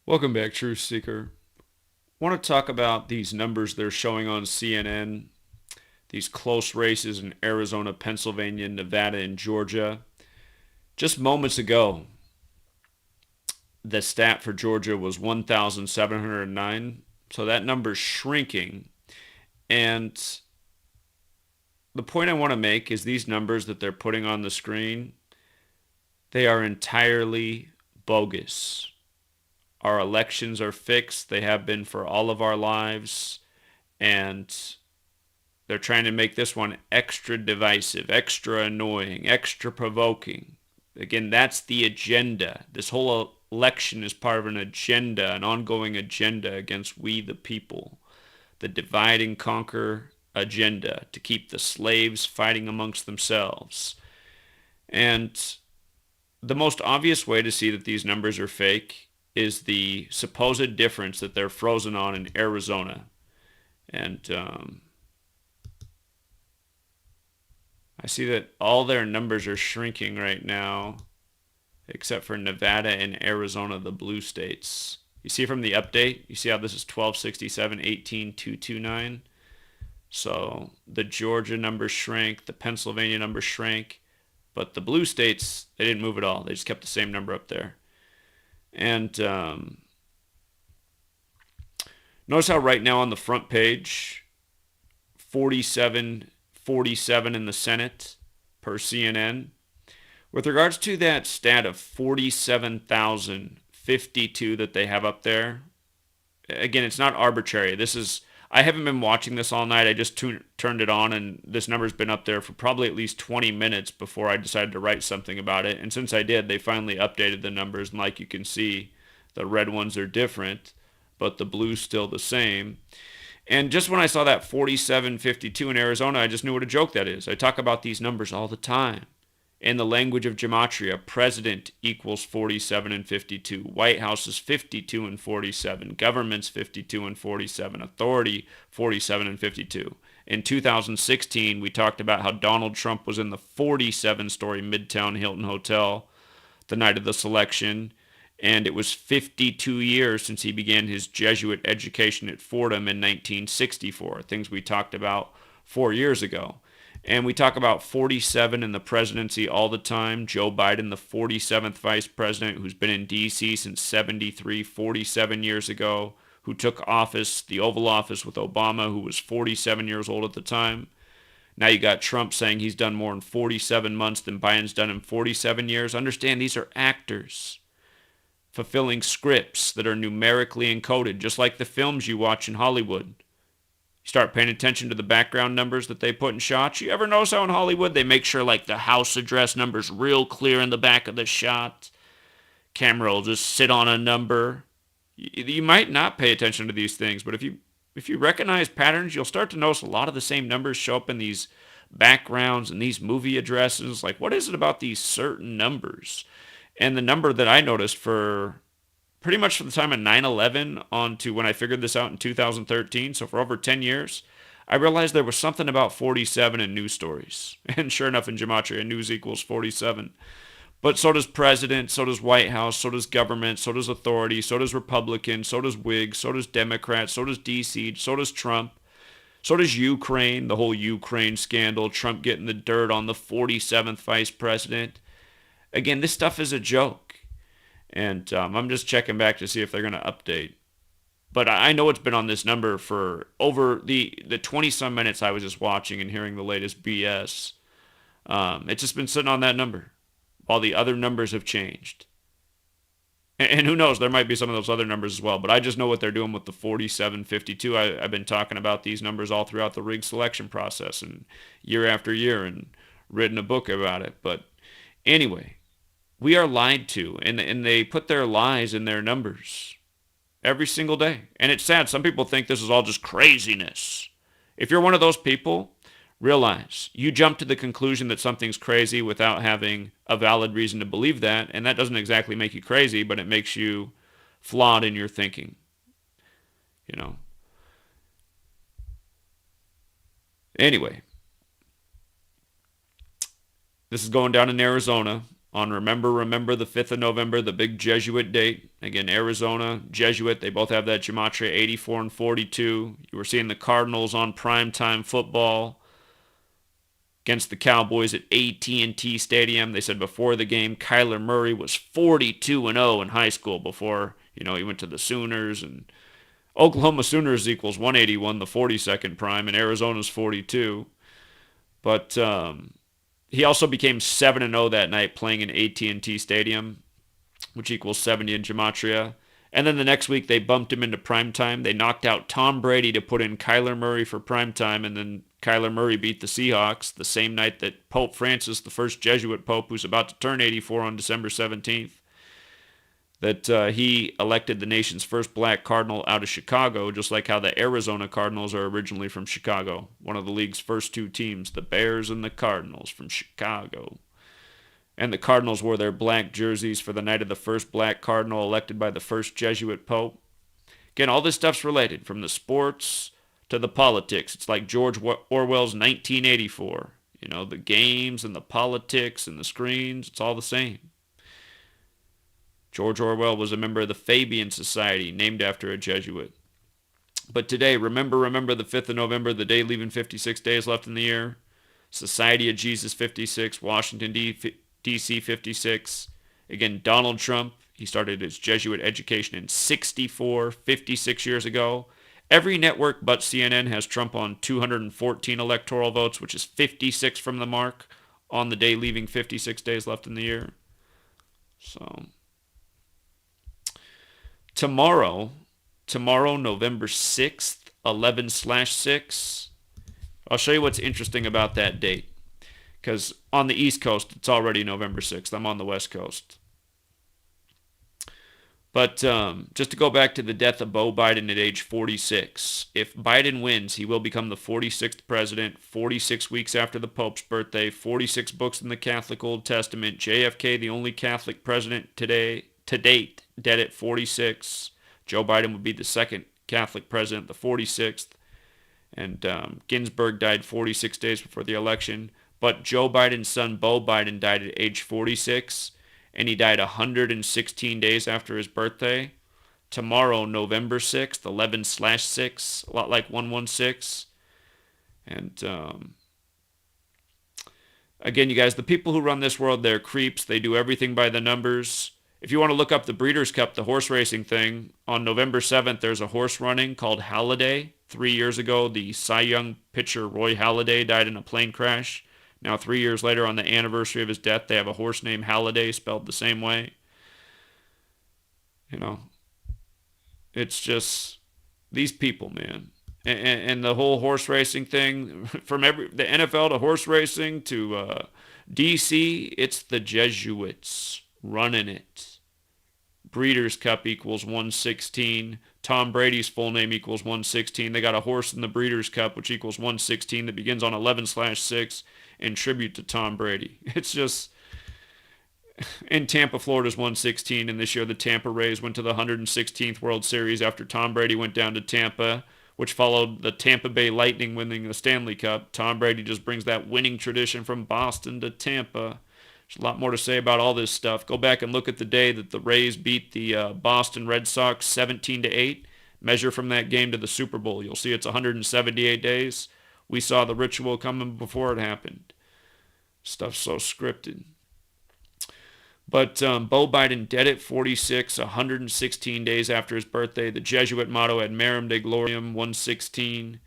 Welcome back, Truth Seeker. Want to talk about these numbers they're showing on CNN, these close races in Arizona, Pennsylvania, Nevada, and Georgia. Just moments ago, the stat for Georgia was 1,709. So that number's shrinking. And the point I want to make is these numbers that they're putting on the screen, they are entirely bogus. Our elections are fixed. They have been for all of our lives. And they're trying to make this one extra divisive, extra annoying, extra provoking. Again, that's the agenda. This whole election is part of an agenda, an ongoing agenda against we the people. The divide and conquer agenda to keep the slaves fighting amongst themselves. And the most obvious way to see that these numbers are fake is the supposed difference that they're frozen on in Arizona. And I see that all their numbers are shrinking right now, except for Nevada and Arizona, the blue states. You see from the update, you see how this is 1267, 18229. So the Georgia numbers shrank, the Pennsylvania numbers shrank, but the blue states, they didn't move at all. They just kept the same number up there. And notice how right now on the front page, 47 in the Senate per CNN. With regards to that stat of 47,052 that they have up there, again, it's not arbitrary. I haven't been watching this all night. I just turned it on, and this number's been up there for probably at least 20 minutes before I decided to write something about it. And since I did, they finally updated the numbers, and like you can see, the red ones are different, but the blue's still the same. And just when I saw that 4752 in Arizona, I just knew what a joke that is. I talk about these numbers all the time. In the language of Gematria, president equals 47 and 52. White House is 52 and 47. Government's 52 and 47. Authority, 47 and 52. In 2016, we talked about how Donald Trump was in the 47-story Midtown Hilton Hotel the night of the selection, and it was 52 years since he began his Jesuit education at Fordham in 1964, things we talked about 4 years ago. And we talk about 47 in the presidency all the time. Joe Biden, the 47th vice president, who's been in D.C. since 73, 47 years ago, who took office, the Oval Office with Obama, who was 47 years old at the time. Now you got Trump saying he's done more in 47 months than Biden's done in 47 years. Understand, these are actors fulfilling scripts that are numerically encoded, just like the films you watch in Hollywood. You start paying attention to the background numbers that they put in shots. You ever notice how in Hollywood they make sure like the house address number's real clear in the back of the shot? Camera will just sit on a number. You might not pay attention to these things, but if you recognize patterns, you'll start to notice a lot of the same numbers show up in these backgrounds and these movie addresses. Like, what is it about these certain numbers? And the number that I noticed for pretty much from the time of 9/11 on to when I figured this out in 2013, so for over 10 years, I realized there was something about 47 in news stories. And sure enough, in Gematria, news equals 47. But so does president, so does White House, so does government, so does authority, so does Republican, so does Whig, so does Democrat, so does DC, so does Trump, so does Ukraine, the whole Ukraine scandal, Trump getting the dirt on the 47th vice president. Again, this stuff is a joke. And I'm just checking back to see if they're going to update. But I know it's been on this number for over the 20-some minutes I was just watching and hearing the latest BS. It's just been sitting on that number while the other numbers have changed. And who knows, there might be some of those other numbers as well. But I just know what they're doing with the 4752. I've been talking about these numbers all throughout the rig selection process and year after year and written a book about it. But anyway, we are lied to, and they put their lies in their numbers every single day. And it's sad. Some people think this is all just craziness. If you're one of those people, realize you jump to the conclusion that something's crazy without having a valid reason to believe that, and that doesn't exactly make you crazy, but it makes you flawed in your thinking. You know. Anyway, this is going down in Arizona on Remember the 5th of November, the big Jesuit date. Again, Arizona, Jesuit, they both have that Gematria 84 and 42. You were seeing the Cardinals on primetime football against the Cowboys at AT&T Stadium. They said before the game, Kyler Murray was 42 and 0 in high school before, he went to the Sooners. And Oklahoma Sooners equals 181, the 42nd prime, and Arizona's 42. But he also became 7 and 0 that night playing in AT&T Stadium, which equals 70 in Gematria. And then the next week they bumped him into primetime. They knocked out Tom Brady to put in Kyler Murray for primetime, and then Kyler Murray beat the Seahawks the same night that Pope Francis, the first Jesuit pope who's about to turn 84 on December 17th, that he elected the nation's first black cardinal out of Chicago, just like how the Arizona Cardinals are originally from Chicago. One of the league's first two teams, the Bears and the Cardinals from Chicago. And the Cardinals wore their black jerseys for the night of the first black cardinal elected by the first Jesuit pope. Again, all this stuff's related, from the sports to the politics. It's like George Orwell's 1984. The games and the politics and the screens, it's all the same. George Orwell was a member of the Fabian Society, named after a Jesuit. But today, remember the 5th of November, the day leaving 56 days left in the year. Society of Jesus 56, Washington, D.C. 56. Again, Donald Trump, he started his Jesuit education in 56 years ago. Every network but CNN has Trump on 214 electoral votes, which is 56 from the mark on the day leaving 56 days left in the year. So, tomorrow, November 6th, 11/6, I'll show you what's interesting about that date. Because on the East Coast, it's already November 6th. I'm on the West Coast. But just to go back to the death of Beau Biden at age 46, if Biden wins, he will become the 46th president, 46 weeks after the Pope's birthday, 46 books in the Catholic Old Testament, JFK, the only Catholic president to date, dead at 46. Joe Biden would be the second Catholic president, the 46th. And Ginsburg died 46 days before the election. But Joe Biden's son, Beau Biden, died at age 46, and he died 116 days after his birthday. Tomorrow, November 6th, 11/6, a lot like 116. And again, you guys, the people who run this world, they're creeps. They do everything by the numbers. If you want to look up the Breeders' Cup, the horse racing thing, on November 7th, there's a horse running called Halladay. 3 years ago, the Cy Young pitcher Roy Halladay died in a plane crash. Now, 3 years later, on the anniversary of his death, they have a horse named Halladay, spelled the same way. It's just these people, man. And the whole horse racing thing, from the NFL to horse racing to DC, it's the Jesuits running it. Breeders' Cup equals 116. Tom Brady's full name equals 116. They got a horse in the Breeders' Cup, which equals 116, that begins on 11/6 in tribute to Tom Brady. It's just, in Tampa, Florida's 116, and this year the Tampa Rays went to the 116th World Series after Tom Brady went down to Tampa, which followed the Tampa Bay Lightning winning the Stanley Cup. Tom Brady just brings that winning tradition from Boston to Tampa. There's a lot more to say about all this stuff. Go back and look at the day that the Rays beat the Boston Red Sox 17-8. Measure from that game to the Super Bowl. You'll see it's 178 days. We saw the ritual coming before it happened. Stuff's so scripted. But Beau Biden dead at 46, 116 days after his birthday. The Jesuit motto ad Marum de Gloriam, 116.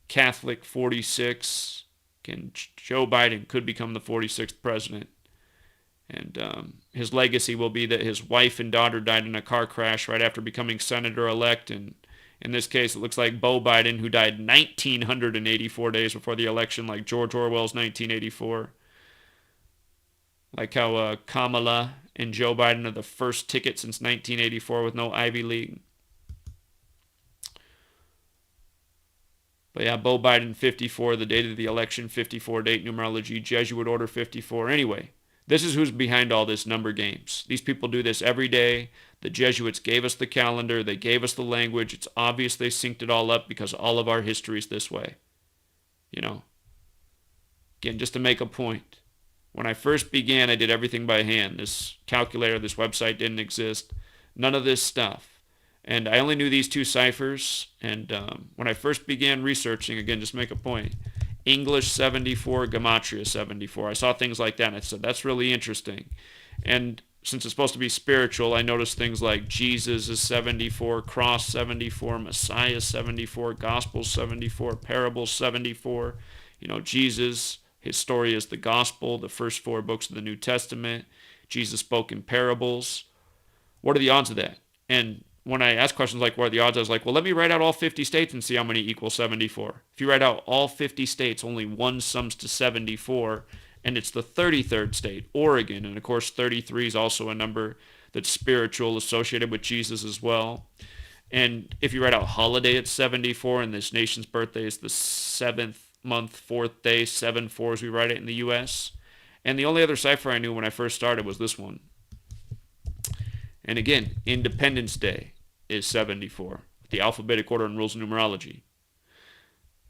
Catholic, 46. Again, Joe Biden could become the 46th president. And his legacy will be that his wife and daughter died in a car crash right after becoming senator-elect. And in this case, it looks like Beau Biden, who died 1,984 days before the election, like George Orwell's 1984. Like how Kamala and Joe Biden are the first ticket since 1984 with no Ivy League. But yeah, Beau Biden, 54, the date of the election, 54, date numerology, Jesuit order 54. Anyway, this is who's behind all this number games. These people do this every day. The Jesuits gave us the calendar. They gave us the language. It's obvious they synced it all up because all of our history is this way. Again, just to make a point. When I first began, I did everything by hand. This calculator, this website didn't exist. None of this stuff. And I only knew these two ciphers. And when I first began researching, again, just make a point, English 74, Gematria 74. I saw things like that and I said, that's really interesting. And since it's supposed to be spiritual, I noticed things like Jesus is 74, Cross 74, Messiah 74, Gospel 74, Parables 74. Jesus, his story is the Gospel, the first four books of the New Testament. Jesus spoke in parables. What are the odds of that? And when I ask questions like, what are the odds? I was like, well, let me write out all 50 states and see how many equal 74. If you write out all 50 states, only one sums to 74, and it's the 33rd state, Oregon. And of course, 33 is also a number that's spiritual, associated with Jesus as well. And if you write out holiday at 74, and this nation's birthday is the seventh month, fourth day, 7-4 as we write it in the U.S. And the only other cipher I knew when I first started was this one. And again, Independence Day is 74, the alphabetic order and rules of numerology.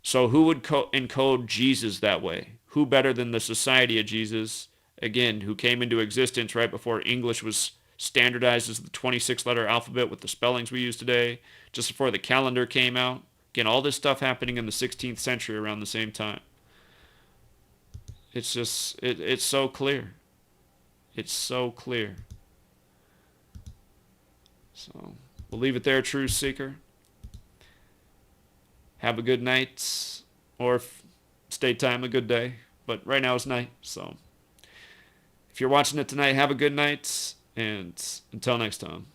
So who would encode Jesus that way? Who better than the Society of Jesus, again, who came into existence right before English was standardized as the 26-letter alphabet with the spellings we use today, just before the calendar came out. Again, all this stuff happening in the 16th century around the same time. It's just, it's so clear. It's so clear. So we'll leave it there, Truth Seeker. Have a good night, or if it's daytime, a good day. But right now it's night, so if you're watching it tonight, have a good night, and until next time.